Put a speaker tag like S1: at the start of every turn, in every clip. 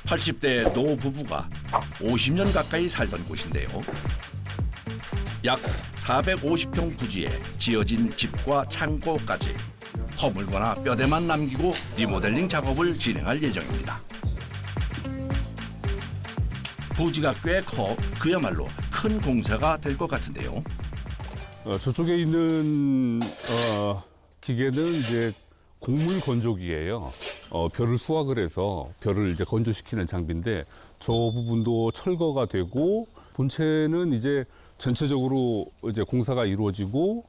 S1: 80대 노부부가 50년 가까이 살던 곳인데요. 약 450평 부지에 지어진 집과 창고까지 허물거나 뼈대만 남기고 리모델링 작업을 진행할 예정입니다. 부지가 꽤 커 그야말로 큰 공사가 될 것 같은데요.
S2: 저쪽에 있는 기계는 이제 곡물 건조기예요. 벼를 수확을 해서 벼를 이제 건조시키는 장비인데 저 부분도 철거가 되고 본체는 이제 전체적으로 이제 공사가 이루어지고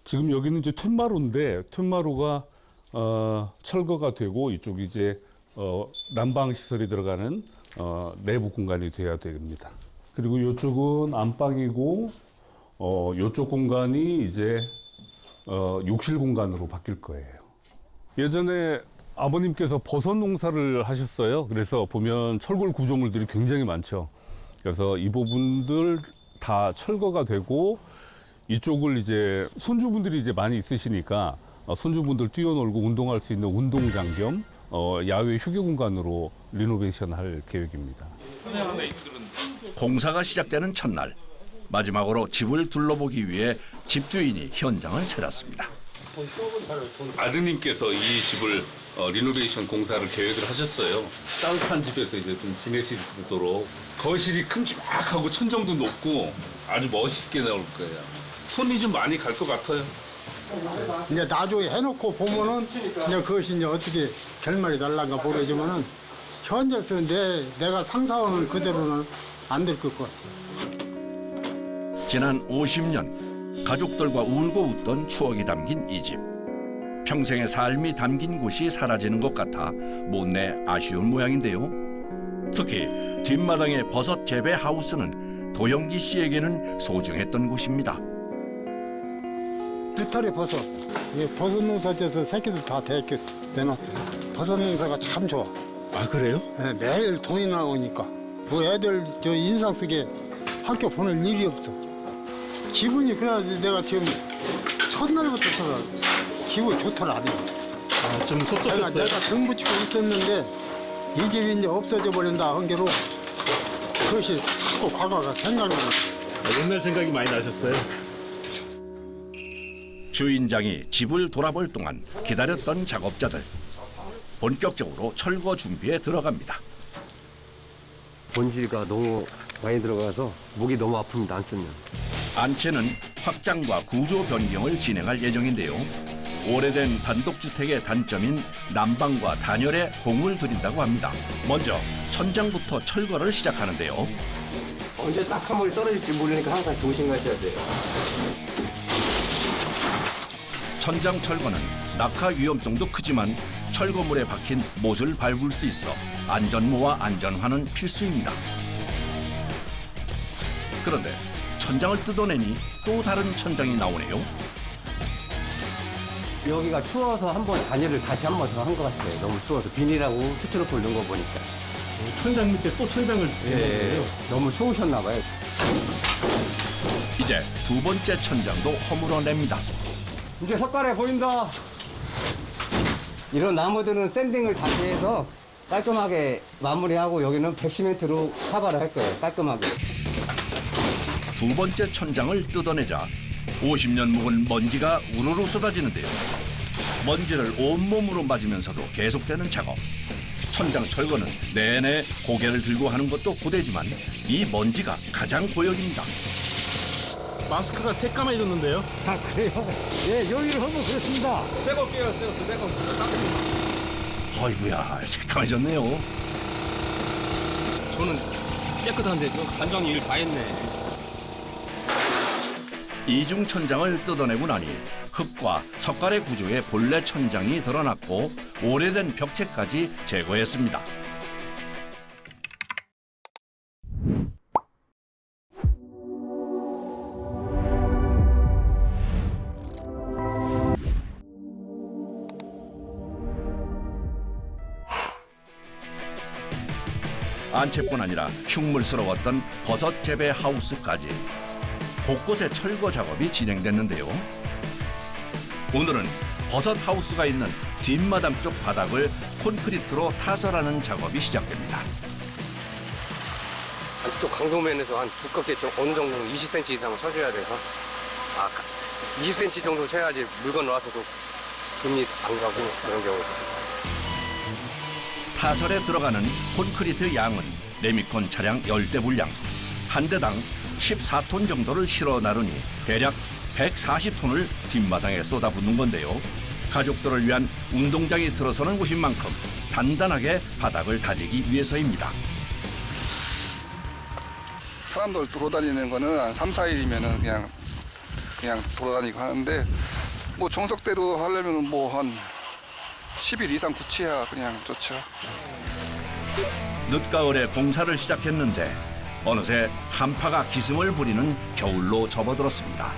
S2: 지금 여기는 이제 툇마루인데 툇마루가 철거가 되고 이쪽 이제 난방 시설이 들어가는 내부 공간이 돼야 됩니다. 그리고 이쪽은 안방이고 이쪽 공간이 이제 욕실 공간으로 바뀔 거예요. 예전에 아버님께서 버섯 농사를 하셨어요. 그래서 보면 철골 구조물들이 굉장히 많죠. 그래서 이 부분들 다 철거가 되고 이쪽을 이제 손주분들이 이제 많이 있으시니까 손주분들 뛰어놀고 운동할 수 있는 운동장 겸 야외 휴게 공간으로 리노베이션 할 계획입니다.
S1: 공사가 시작되는 첫날 마지막으로 집을 둘러보기 위해 집주인이 현장을 찾았습니다.
S2: 아드님께서 이 집을 리노베이션 공사를 계획을 하셨어요. 따뜻한 집에서 이제 좀 지내시도록 거실이 큼지막하고 천정도 높고 아주 멋있게 나올 거예요. 손이 좀 많이 갈 것 같아요.
S3: 이제 나중에 해놓고 보면은 이제 그것이 이제 어떻게 결말이 날란가 모르지만은 현재서 내가 상상하는 그대로는 안 될 것 같아.
S1: 지난 50년 가족들과 울고 웃던 추억이 담긴 이 집. 평생의 삶이 담긴 곳이 사라지는 것 같아 못내 아쉬운 모양인데요. 특히 뒷마당의 버섯 재배 하우스는 도영기 씨에게는 소중했던 곳입니다.
S3: 느타리 버섯. 이 버섯 농사지어서 새끼들 다 대게 내놨어요. 버섯 농사가 참 좋아.
S4: 아 그래요?
S3: 네, 매일 돈이 나오니까. 뭐 애들 저 인상 쓰게 학교 보낼 일이 없어. 기분이 그래야지 내가 지금 첫날부터 기분이 좋더라.
S4: 좀 섭섭했어요?
S3: 내가 등 붙이고 있었는데 이 집이 이제 없어져 버린다 한 게로 그것이 자꾸 과거가 생각나는.
S4: 옛날 생각이 많이 나셨어요?
S1: 주인장이 집을 돌아볼 동안 기다렸던 작업자들. 본격적으로 철거 준비에 들어갑니다.
S5: 본지가 너무 많이 들어가서 목이 너무 아픕니다. 안 쓰면.
S1: 안채는 확장과 구조 변경을 진행할 예정인데요. 오래된 단독주택의 단점인 난방과 단열에 공을 들인다고 합니다. 먼저 천장부터 철거를 시작하는데요.
S5: 언제 딱 한 번에 떨어질지 모르니까 항상 조심하셔야 돼요.
S1: 천장 철거는 낙하 위험성도 크지만 철거물에 박힌 못을 밟을 수 있어 안전모와 안전화는 필수입니다. 그런데 천장을 뜯어내니 또 다른 천장이 나오네요.
S5: 여기가 추워서 한번 단열을 다시 한 번 더 한 것 같아요. 너무 추워서 비닐하고 스티로폴 넣은 거 보니까.
S4: 천장 밑에 또 천장을 댄 거예요?
S5: 너무 추우셨나 봐요.
S1: 이제 두 번째 천장도 허물어냅니다.
S5: 이제 석가래 보인다. 이런 나무들은 샌딩을 다시 해서 깔끔하게 마무리하고 여기는 백시멘트로 카바를 할 거예요. 깔끔하게.
S1: 두 번째 천장을 뜯어내자 50년 묵은 먼지가 우르르 쏟아지는데요. 먼지를 온몸으로 맞으면서도 계속되는 작업. 천장 철거는 내내 고개를 들고 하는 것도 고되지만 이 먼지가 가장 고역입니다.
S4: 마스크가 새까매졌는데요?
S5: 아, 그래요? 예, 여기를 하면 그렇습니다. 새거 끼요, 새거.
S1: 어이구야, 새까매졌네요.
S6: 저는 깨끗한데 저 반장이 일 다 했네.
S1: 이중 천장을 뜯어내고 나니 흙과 석가래 구조의 본래 천장이 드러났고 오래된 벽체까지 제거했습니다. 안채뿐 아니라 흉물스러웠던 버섯 재배 하우스까지 곳곳에 철거 작업이 진행됐는데요. 오늘은 버섯 하우스가 있는 뒷마당 쪽 바닥을 콘크리트로 타설하는 작업이 시작됩니다.
S5: 또 강도면에서 한 두껍게 좀 어느 정도 20cm 이상을 쳐줘야 돼서 20cm 정도 쳐야지 물건 와서도 금이 안 가고 그런 경우.
S1: 타설에 들어가는 콘크리트 양은 레미콘 차량 10대 분량, 한 대당 14톤 정도를 실어 나르니 대략 140톤을 뒷마당에 쏟아붓는 건데요. 가족들을 위한 운동장이 들어서는 곳인 만큼 단단하게 바닥을 다지기 위해서입니다.
S7: 사람들 돌아다니는 거는 한 3, 4일이면은 그냥 돌아다니고 하는데 뭐 정석대로 하려면 뭐 한 10일 이상 굳혀야 그냥 좋죠.
S1: 늦가을에 공사를 시작했는데 어느새 한파가 기승을 부리는 겨울로 접어들었습니다.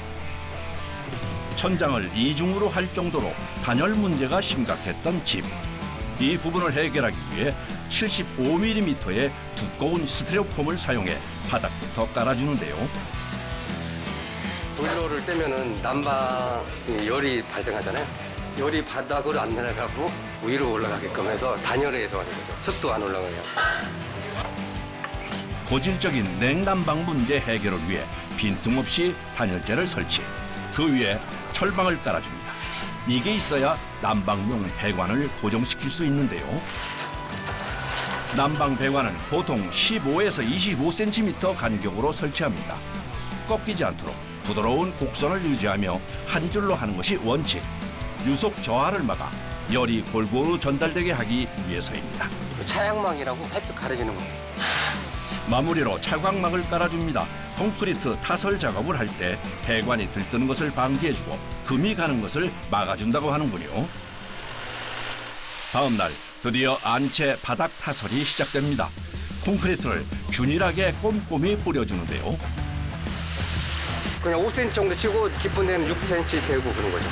S1: 천장을 이중으로 할 정도로 단열 문제가 심각했던 집. 이 부분을 해결하기 위해 75mm의 두꺼운 스티로폼을 사용해 바닥부터 깔아주는데요.
S5: 보일러를 떼면은 난방 열이 발생하잖아요. 열이 바닥으로 안 내려가고 위로 올라가게끔 해서 단열해서 하는 거죠. 습도 안 올라가요.
S1: 고질적인 냉난방 문제 해결을 위해 빈틈없이 단열재를 설치. 그 위에 철방을 깔아줍니다. 이게 있어야 난방용 배관을 고정시킬 수 있는데요. 난방 배관은 보통 15에서 25cm 간격으로 설치합니다. 꺾이지 않도록 부드러운 곡선을 유지하며 한 줄로 하는 것이 원칙. 유속 저하를 막아 열이 골고루 전달되게 하기 위해서입니다.
S5: 차양막이라고 햇빛 가려지는 거.
S1: 마무리로 차광막을 깔아줍니다. 콘크리트 타설 작업을 할 때 배관이 들뜨는 것을 방지해주고 금이 가는 것을 막아준다고 하는군요. 다음 날 드디어 안채 바닥 타설이 시작됩니다. 콘크리트를 균일하게 꼼꼼히 뿌려주는데요.
S5: 그냥 5cm 정도 치고 깊은 데는 6cm 되고 그런 거죠.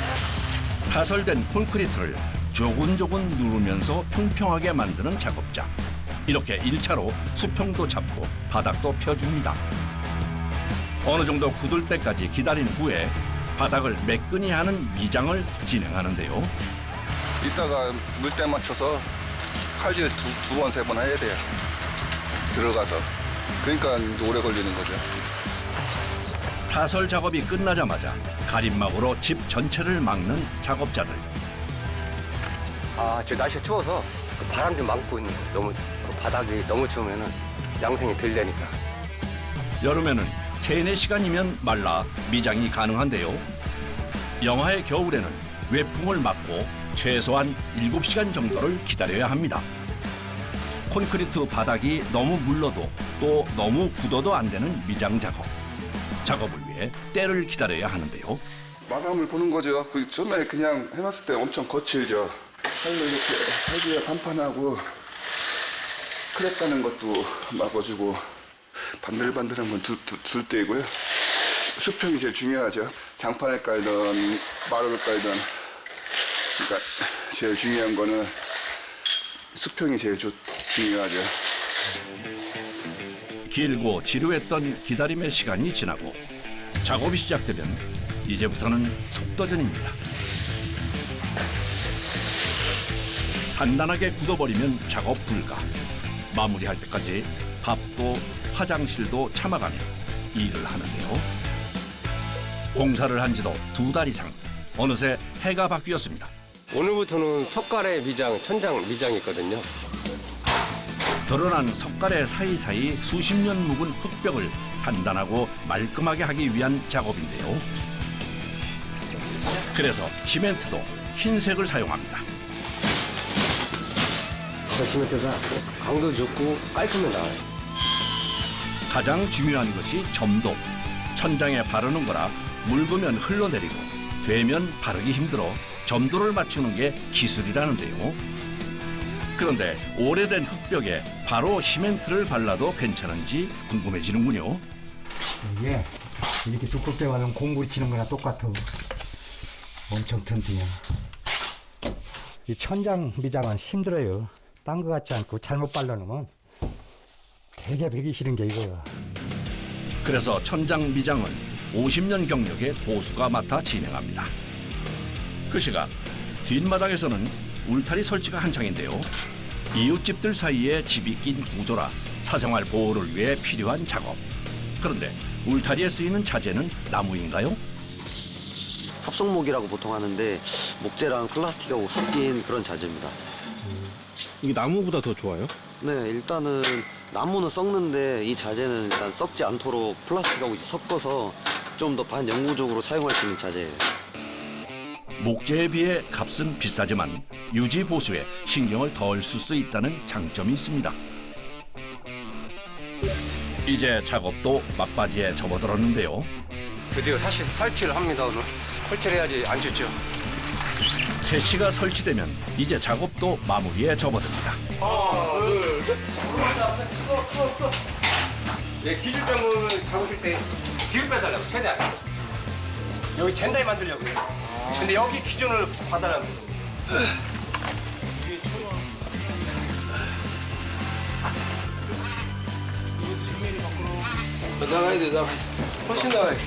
S1: 타설된 콘크리트를 조근조근 누르면서 평평하게 만드는 작업자. 이렇게 1차로 수평도 잡고 바닥도 펴줍니다. 어느 정도 굳을 때까지 기다린 후에 바닥을 매끈히 하는 미장을 진행하는데요.
S7: 이따가 물때 맞춰서 칼질 두 번, 세 번 해야 돼요. 들어가서. 그러니까 오래 걸리는 거죠.
S1: 타설 작업이 끝나자마자 가림막으로 집 전체를 막는 작업자들.
S5: 지금 날씨가 추워서 그 바람 좀 막고 있는 거예요. 너무 그 바닥이 너무 추우면은 양생이 덜 되니까.
S1: 여름에는 3-4시간이면 말라 미장이 가능한데요. 영하의 겨울에는 외풍을 맞고 최소한 7시간 정도를 기다려야 합니다. 콘크리트 바닥이 너무 물러도 또 너무 굳어도 안 되는 미장 작업. 작업을 위해 때를 기다려야 하는데요.
S7: 마감을 보는 거죠. 그 처음에 그냥 해봤을 때 엄청 거칠죠. 칼로 이렇게 해줘야 판판하고 크랙 가는 것도 막아주고 반들반들한 건 둘 때이고요. 수평이 제일 중요하죠. 장판을 깔든 마루를 깔든 그러니까 제일 중요한 거는 수평이 제일 중요하죠.
S1: 길고 지루했던 기다림의 시간이 지나고 작업이 시작되면 이제부터는 속도전입니다. 단단하게 굳어버리면 작업 불가. 마무리할 때까지 밥도 화장실도 참아가며 일을 하는데요. 공사를 한 지도 2달 이상. 어느새 해가 바뀌었습니다.
S5: 오늘부터는 석가래 미장, 천장 미장이 있거든요.
S1: 드러난 석가래 사이사이 수십 년 묵은 흙벽을 단단하고 말끔하게 하기 위한 작업인데요. 그래서 시멘트도 흰색을 사용합니다.
S5: 저 시멘트가 강도 좋고 깔끔해 나와요.
S1: 가장 중요한 것이 점도. 천장에 바르는 거라 묽으면 흘러내리고 되면 바르기 힘들어 점도를 맞추는 게 기술이라는데요. 그런데 오래된 흙벽에 바로 시멘트를 발라도 괜찮은지 궁금해지는군요.
S8: 이게 이렇게 두껍게 말하면 공구리 치는 거랑 똑같아. 엄청 튼튼해. 이 천장 미장은 힘들어요. 딴 거 같지 않고 잘못 발라놓으면 되게 배기 싫은 게 이거야.
S1: 그래서 천장 미장은 50년 경력의 고수가 맡아 진행합니다. 그 시각 뒷마당에서는 울타리 설치가 한창인데요. 이웃집들 사이에 집이 낀 구조라 사생활 보호를 위해 필요한 작업. 그런데 울타리에 쓰이는 자재는 나무인가요?
S9: 합성목이라고 보통 하는데 목재랑 플라스틱하고 섞인 그런 자재입니다.
S4: 이게 나무보다 더 좋아요?
S9: 네, 일단은 나무는 썩는데 이 자재는 일단 썩지 않도록 플라스틱하고 이제 섞어서 좀 더 반영구적으로 사용할 수 있는 자재예요.
S1: 목재에 비해 값은 비싸지만 유지 보수에 신경을 덜 쓸 수 있다는 장점이 있습니다. 이제 작업도 막바지에 접어들었는데요.
S5: 드디어 다시 설치를 합니다. 오늘 설치를 해야지 안 춥죠.
S1: 3시가 설치되면 이제 작업도 마무리에 접어듭니다.
S5: 기준점을 잡으실 때 뒤로 빼달라고 최대한. 여기 젠다이 만들려고 그래요. 근데 여기 기준을 받아라고.
S6: 나가야 돼. 훨씬 나가야 돼.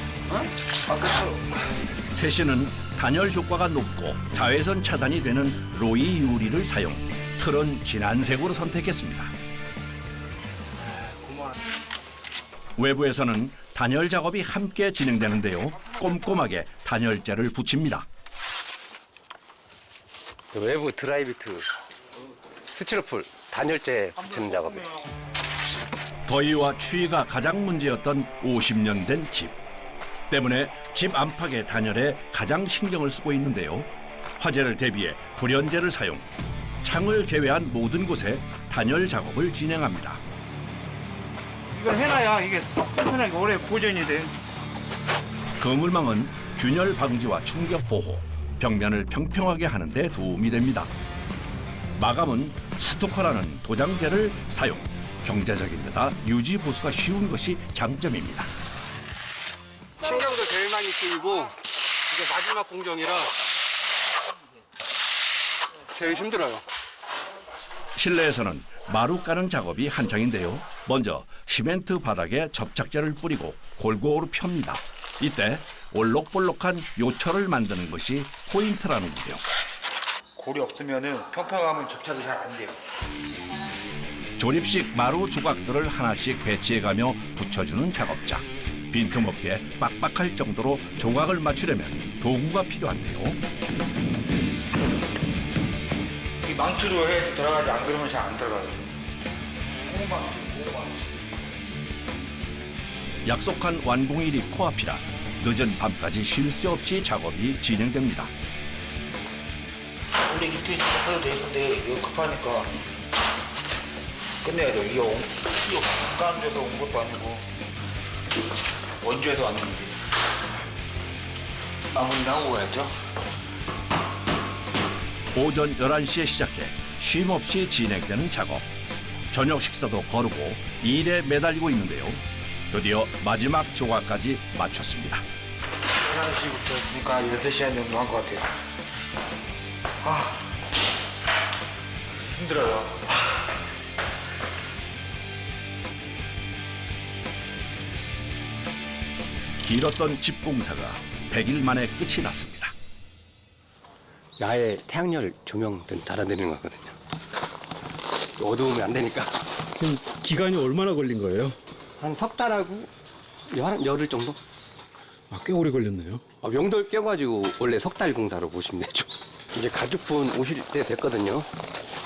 S1: 세시는 단열 효과가 높고 자외선 차단이 되는 로이 유리를 사용. 틀은 진한 색으로 선택했습니다. 외부에서는 단열 작업이 함께 진행되는데요. 꼼꼼하게 단열재를 붙입니다.
S5: 외부 드라이비트 스티로폴 단열재 붙이는 작업이에요.
S1: 더위와 추위가 가장 문제였던 50년 된 집. 때문에 집 안팎의 단열에 가장 신경을 쓰고 있는데요. 화재를 대비해 불연재를 사용. 창을 제외한 모든 곳에 단열 작업을 진행합니다.
S10: 이걸 해놔야 이게 편하게 오래 보존이 돼.
S1: 그물망은 균열 방지와 충격 보호, 벽면을 평평하게 하는 데 도움이 됩니다. 마감은 스토커라는 도장재를 사용. 경제적인 데다 유지 보수가 쉬운 것이 장점입니다.
S5: 신경도 제일 많이 쓰이고 이제 마지막 공정이라 제일 힘들어요.
S1: 실내에서는 마루 까는 작업이 한창인데요. 먼저 시멘트 바닥에 접착제를 뿌리고 골고루 펴니다. 이때 올록볼록한 요철을 만드는 것이 포인트라는군요.
S10: 골이 없으면은 평평하면 접착이 잘 안 돼요.
S1: 조립식 마루 조각들을 하나씩 배치해가며 붙여주는 작업자. 빈틈없게 빡빡할 정도로 조각을 맞추려면 도구가 필요한데요.
S10: 이 망치로 해 들어가지 안 그러면 잘 안 들어가요.
S1: 약속한 완공일이 코앞이라 늦은 밤까지 쉴 새 없이 작업이 진행됩니다.
S10: 원래 이렇게 해도 되는데 이거 급하니까 끝내야 돼요. 이거 가까운 데서 온 것도 아니고 원주에서 왔는데 마무리를 하고 가야죠.
S1: 오전 11시에 시작해 쉼없이 진행되는 작업. 저녁 식사도 거르고 일에 매달리고 있는데요. 드디어 마지막 조각까지 마쳤습니다.
S10: 11시부터 그러니까 6시간 정도 한 것 같아요. 힘들어요.
S1: 길었던 집 공사가 100일 만에 끝이 났습니다.
S5: 야외 태양열 조명 등 달아드리는 거거든요. 어두우면 안 되니까.
S4: 그럼 기간이 얼마나 걸린 거예요?
S5: 한 석 달하고 열흘 정도?
S4: 꽤 오래 걸렸네요.
S5: 명절 껴가지고 원래 석 달 공사로 보시면 되죠. 이제 가족분 오실 때 됐거든요.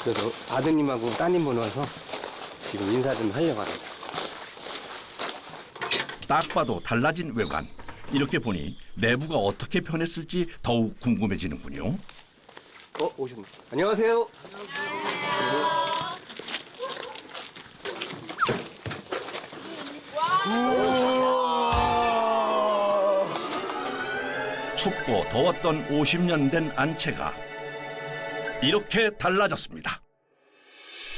S5: 그래서 아드님하고 따님분 와서 지금 인사 좀 하려고 합니다.
S1: 딱 봐도 달라진 외관. 이렇게 보니 내부가 어떻게 변했을지 더욱 궁금해지는군요.
S5: 오셨네. 안녕하세요.
S1: 춥고 더웠던 50년 된 안채가 이렇게 달라졌습니다.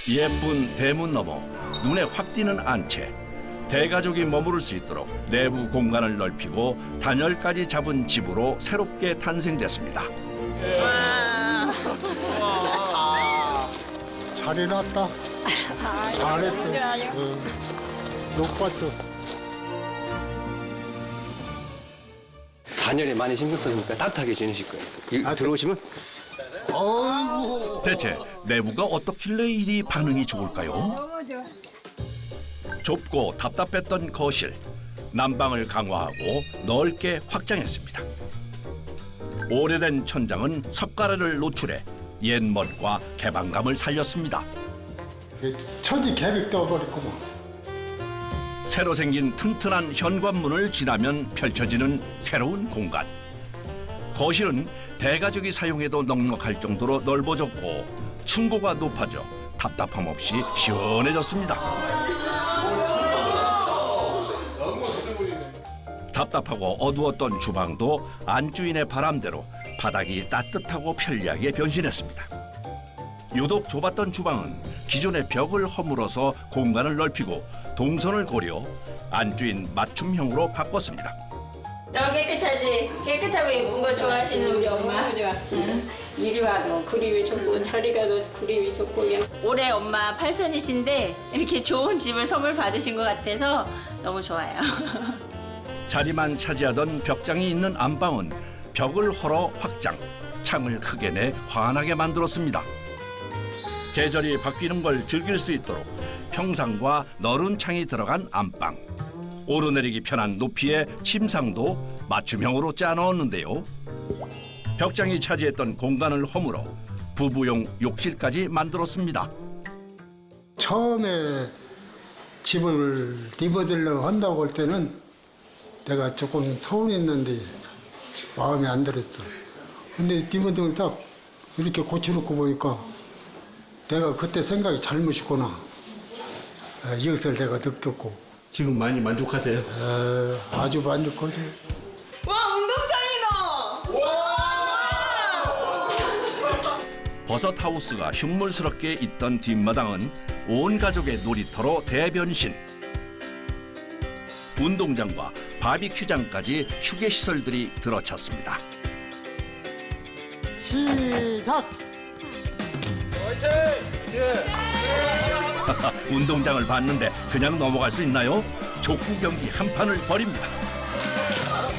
S1: 예쁜 대문 너머 눈에 확 띄는 안채. 대가족이 머무를 수 있도록 내부 공간을 넓히고 단열까지 잡은 집으로 새롭게 탄생됐습니다.
S3: 잘 해놨다. 잘했어. 높았어.
S5: 단열에 많이 신경 쓰니까 따뜻하게 지내실 거예요. 들어오시면
S3: 어이구.
S1: 대체 내부가 어떻길래 이리 반응이 좋을까요? 좁고 답답했던 거실, 난방을 강화하고 넓게 확장했습니다. 오래된 천장은 석가래를 노출해 옛멋과 개방감을 살렸습니다.
S3: 천지 갭이 떠버렸구만.
S1: 새로 생긴 튼튼한 현관문을 지나면 펼쳐지는 새로운 공간. 거실은 대가족이 사용해도 넉넉할 정도로 넓어졌고 층고가 높아져 답답함 없이 시원해졌습니다. 답답하고 어두웠던 주방도 안주인의 바람대로 바닥이 따뜻하고 편리하게 변신했습니다. 유독 좁았던 주방은 기존의 벽을 허물어서 공간을 넓히고 동선을 고려 안주인 맞춤형으로 바꿨습니다.
S11: 너무 깨끗하지? 깨끗하고 예쁜 거 좋아하시는 우리 엄마. 응? 이리 와도 그림이 좋고 저리 가도 그림이 좋고. 올해 엄마 8선이신데 이렇게 좋은 집을 선물 받으신 것 같아서 너무 좋아요.
S1: 자리만 차지하던 벽장이 있는 안방은 벽을 헐어 확장, 창을 크게 내 환하게 만들었습니다. 계절이 바뀌는 걸 즐길 수 있도록 평상과 너른 창이 들어간 안방. 오르내리기 편한 높이의 침상도 맞춤형으로 짜넣었는데요. 벽장이 차지했던 공간을 허물어 부부용 욕실까지 만들었습니다.
S3: 처음에 집을 리모델링 한다고 할 때는 내가 조금 서운했는데 마음에 안 들었어. 근데 리모델링을 딱 이렇게 고쳐놓고 보니까 내가 그때 생각이 잘못이구나. 이것을 내가 느꼈고.
S4: 지금 많이 만족하세요?
S3: 아주 만족하지.
S11: 와, 운동장이다!
S1: 버섯하우스가 흉물스럽게 있던 뒷마당은 온 가족의 놀이터로 대변신. 운동장과 바비큐장까지 휴게시설들이 들어찼습니다.
S3: 시작!
S1: 운동장을 봤는데 그냥 넘어갈 수 있나요? 족구 경기 한 판을 벌입니다.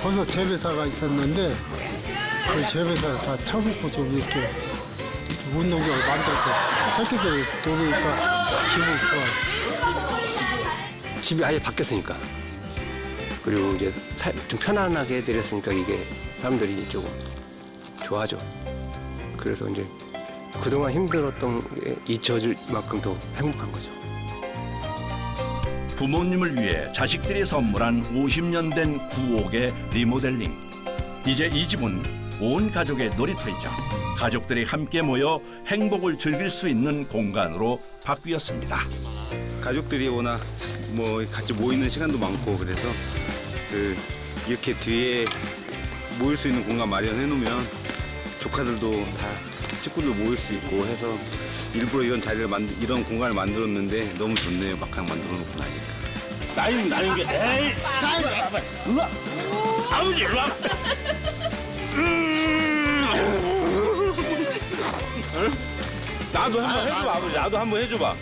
S3: 버섯 재배사가 있었는데 그 재배사를 다 쳐먹고 좀 이렇게 운동장을 만들어서 새끼들이 도우니까 기분이 좋아요.
S12: 집이 아예 바뀌었으니까, 그리고 이제 좀 편안하게 해드렸으니까 이게 사람들이 조금 좋아하죠. 그래서 이제 그동안 힘들었던 게 잊혀질 만큼 더 행복한 거죠.
S1: 부모님을 위해 자식들이 선물한 50년 된 구옥의 리모델링. 이제 이 집은 온 가족의 놀이터이자 가족들이 함께 모여 행복을 즐길 수 있는 공간으로 바뀌었습니다.
S13: 가족들이 워낙 같이 모이는 시간도 많고 그래서 이렇게 뒤에 모일 수 있는 공간 마련해 놓으면 조카들도 다 식구들 모일 수 있고 해서 일부러 이런 자리를 이런 공간을 만들었는데 너무 좋네요. 막상 만들어 놓고 나니까.
S14: 나는 게 에이 일로 와. 아버지 일로 와.
S13: 나도 한번 해줘봐 아버지. 나도 한번 해줘봐.